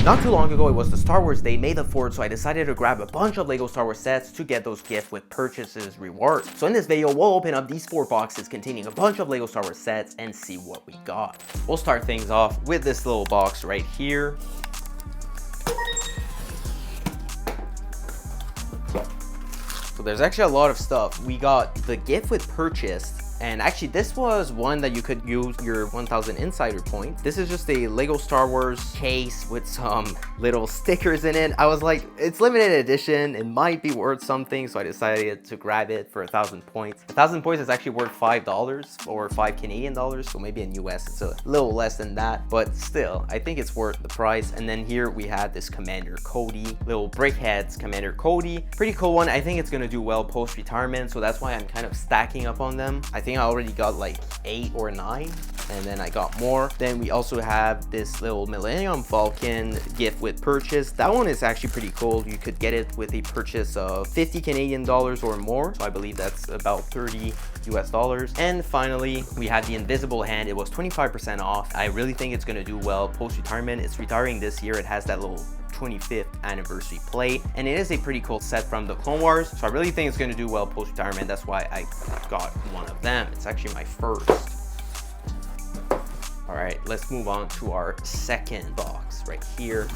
Not too long ago, it was the Star Wars Day, May the 4th, so I decided to grab a bunch of LEGO Star Wars sets to get those gift with purchases rewards. So in this video, we'll open up these 4 boxes containing a bunch of LEGO Star Wars sets and see what we got. We'll start things off with this little box right here. So there's actually a lot of stuff. We got the gift with purchase. And actually, this was one that you could use your 1000 insider points. This is just a LEGO Star Wars case with some little stickers in it. I was like, it's limited edition. It might be worth something. So I decided to grab it for 1000 points. 1000 points is actually worth $5 or 5 Canadian dollars. So maybe in US, it's a little less than that. But still, I think it's worth the price. And then here we have this Commander Cody, little Brickheads Commander Cody. Pretty cool one. I think it's going to do well post-retirement. So that's why I'm kind of stacking up on them. I think I already got like 8 or 9, and then I got more. Then we also have this little Millennium Falcon gift with purchase. That one is actually pretty cool. You could get it with a purchase of 50 Canadian dollars or more. So I believe that's about 30 US dollars. And finally, we have the Invisible Hand. It was 25% off. I really think it's going to do well post-retirement. It's retiring this year. It has that little 25th anniversary plate, and it is a pretty cool set from the Clone Wars, so I really think it's going to do well post-retirement. That's why I got one of them. It's actually my first. All right, let's move on to our second box right here.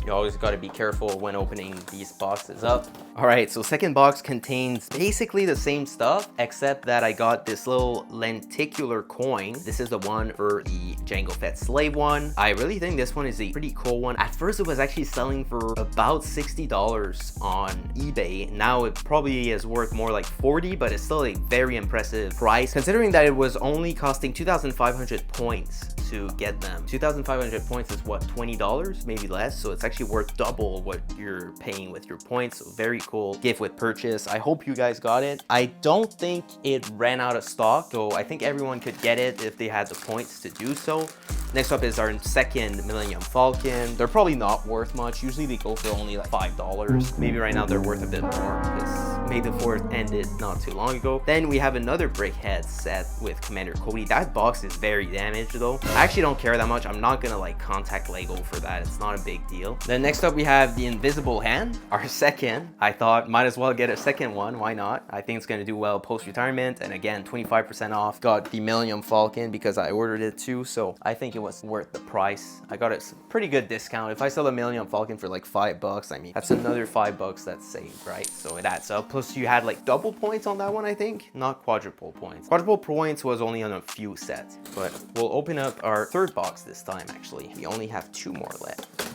You always got to be careful when opening these boxes up. All right, so second box contains basically the same stuff, except that I got this little lenticular coin. This is the one for the Jango Fett slave one. I really think this one is a pretty cool one. At first, it was actually selling for about $60 on eBay. Now it probably is worth more like 40, but it's still a very impressive price, considering that it was only costing 2,500 points to get them. 2,500 points is what, $20, maybe less? So it's actually worth double what you're paying with your points. So very cool gift with purchase. I hope you guys got it. I don't think it ran out of stock, so I think everyone could get it if they had the points to do so. Next up is our second Millennium Falcon. They're probably not worth much. Usually they go for only like $5. Maybe right now they're worth a bit more because May the 4th ended not too long ago. Then we have another Brickhead set with Commander Cody. That box is very damaged though. I actually don't care that much. I'm not gonna like contact LEGO for that. It's not a big deal. Then next up we have the Invisible Hand, our second. I thought might as well get a second one. Why not? I think it's gonna do well post-retirement. And again, 25% off. Got the Millennium Falcon because I ordered it too. So I think it was worth the price. I got a pretty good discount. If I sell a Millennium Falcon for like $5, I mean, that's another $5 that's saved, right? So it adds up. Plus you had like double points on that one, I think. Not quadruple points. Quadruple points was only on a few sets. But we'll open up our third box this time, actually. We only have 2 more left.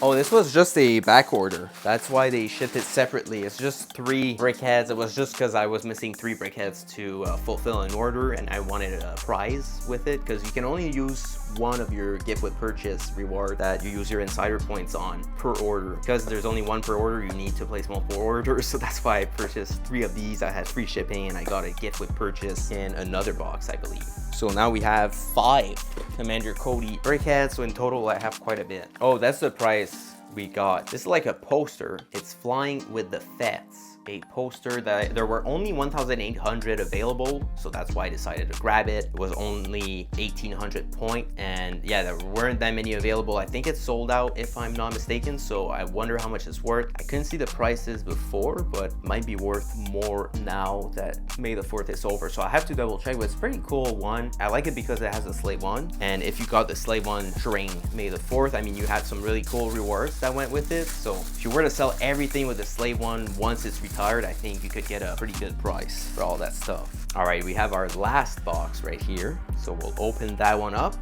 Oh, this was just a back order. That's why they shipped it separately. It's just 3 Brickheads. It was just because I was missing 3 Brickheads to fulfill an order, and I wanted a prize with it because you can only use one of your gift with purchase reward that you use your insider points on per order. Because there's only 1 per order, you need to place multiple orders. So that's why I purchased 3 of these. I had free shipping, and I got a gift with purchase in another box, I believe. So now we have 5 Commander Cody Brickheads. So in total, I have quite a bit. Oh, that's the price we got. This is like a poster. It's flying with the Fets. A poster that there were only 1,800 available, so that's why I decided to grab it. It was only 1,800 point, and yeah, there weren't that many available. I think it's sold out if I'm not mistaken, so I wonder how much it's worth. I couldn't see the prices before, but might be worth more now that May the 4th is over, so I have to double check. But it's a pretty cool one. I like it because it has a slave one, and if you got the slave one during May the 4th, I mean, you had some really cool rewards that went with it. So if you were to sell everything with the slave one once it's retired, I think you could get a pretty good price for all that stuff. All right, we have our last box right here, so we'll open that one up.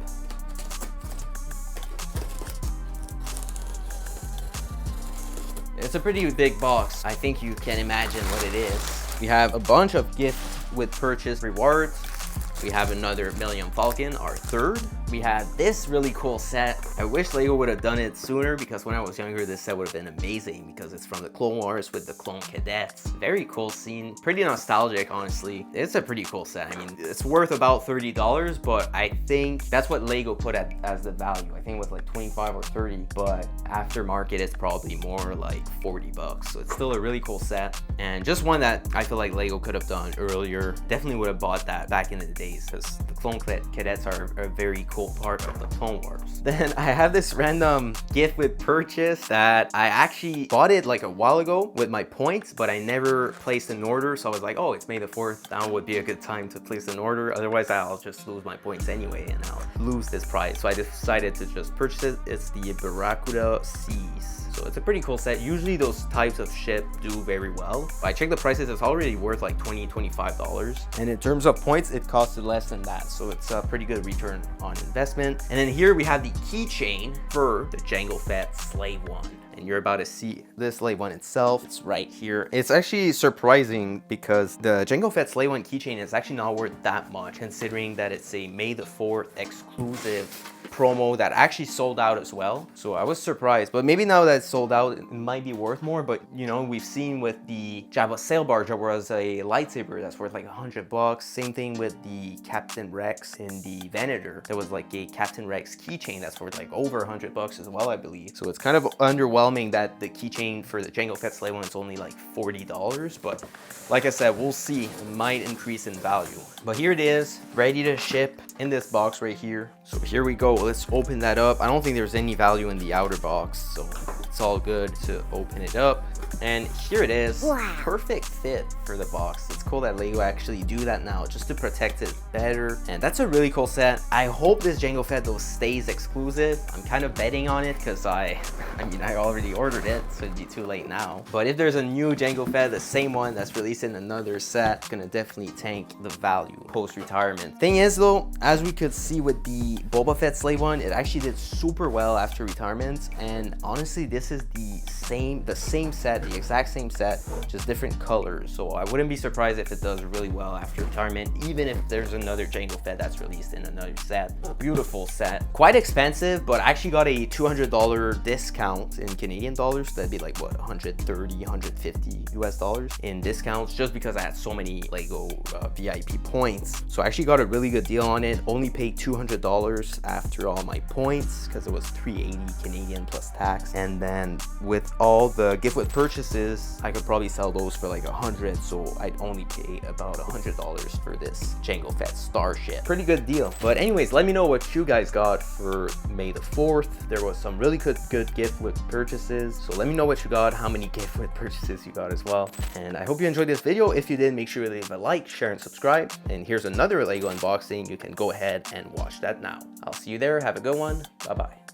It's a pretty big box. I think you can imagine what it is. We have a bunch of gift with purchase rewards. We have another Millennium Falcon, our third. we had this really cool set. I wish Lego would have done it sooner, because when I was younger, this set would have been amazing, because it's from the Clone Wars with the clone cadets. Very cool scene. Pretty nostalgic, honestly. It's a pretty cool set. I mean, it's worth about $30, but I think that's what Lego put at as the value. I think it was like 25 or 30, but aftermarket it's probably more like 40 bucks. So it's still a really cool set, and just one that I feel like Lego could have done earlier. Definitely would have bought that back in the days, because the clone cadets are a very cool part of the Clone Wars. Then I have this random gift with purchase that I actually bought it like a while ago with my points, but I never placed an order. So I was like, oh, it's May the 4th. Now would be a good time to place an order. Otherwise, I'll just lose my points anyway, and I'll lose this prize. So I decided to just purchase it. It's the Barracuda Seas. So it's a pretty cool set. Usually those types of ship do very well. But I checked the prices, it's already worth like $20–25. And in terms of points, it costed less than that. So it's a pretty good return on investment. And then here we have the keychain for the Jango Fett Slave One. And you're about to see this Slave One itself. It's right here. It's actually surprising, because the Jango Fett Slave One keychain is actually not worth that much, considering that it's a May the 4th exclusive promo that actually sold out as well. So I was surprised, but maybe now that it's sold out, it might be worth more. But you know, we've seen with the Jabba sail barge, there was a lightsaber that's worth like $100. Same thing with the Captain Rex in the Venator. There was like a Captain Rex keychain that's worth like over $100 as well, I believe. So it's kind of underwhelming that the keychain for the Jango Fett Slave One is only like $40. But like I said, we'll see. It might increase in value. But here it is, ready to ship in this box right here. So here we go. Let's open that up. I don't think there's any value in the outer box, so it's all good to open it up. And here it is. Wow. Perfect fit for the box. It's cool that Lego actually do that now, just to protect it better. And that's a really cool set. I hope this Jango Fett though stays exclusive. I'm kind of betting on it, because I mean, I already ordered it, so it'd be too late now. But if there's a new Jango Fett, the same one that's released in another set, it's gonna definitely tank the value post-retirement. Thing is though, as we could see with the Boba Fett Slave One, it actually did super well after retirement. And honestly, this is the same set, the exact same set, just different colors. So I wouldn't be surprised if it does really well after retirement, even if there's another Jango Fett that's released in another set. Beautiful set. Quite expensive, but I actually got a $200 discount in Canadian dollars. That'd be like what, 130, 150 US dollars in discounts, just because I had so many Lego VIP points. So I actually got a really good deal on it. Only paid $200 after all my points, because it was 380 Canadian plus tax. And then with all the gift with purchases, I could probably sell those for like 100. So I'd only pay about $100 for this Jango Fett Starship. Pretty good deal. But anyways, let me know what you guys got for May the 4th. There was some really good gift with purchases. So let me know what you got, how many gift with purchases you got as well. And I hope you enjoyed this video. If you did, make sure you leave a like, share, and subscribe. And here's another Lego unboxing. You can go ahead and watch that now. I'll see you there. Have a good one. Bye-bye.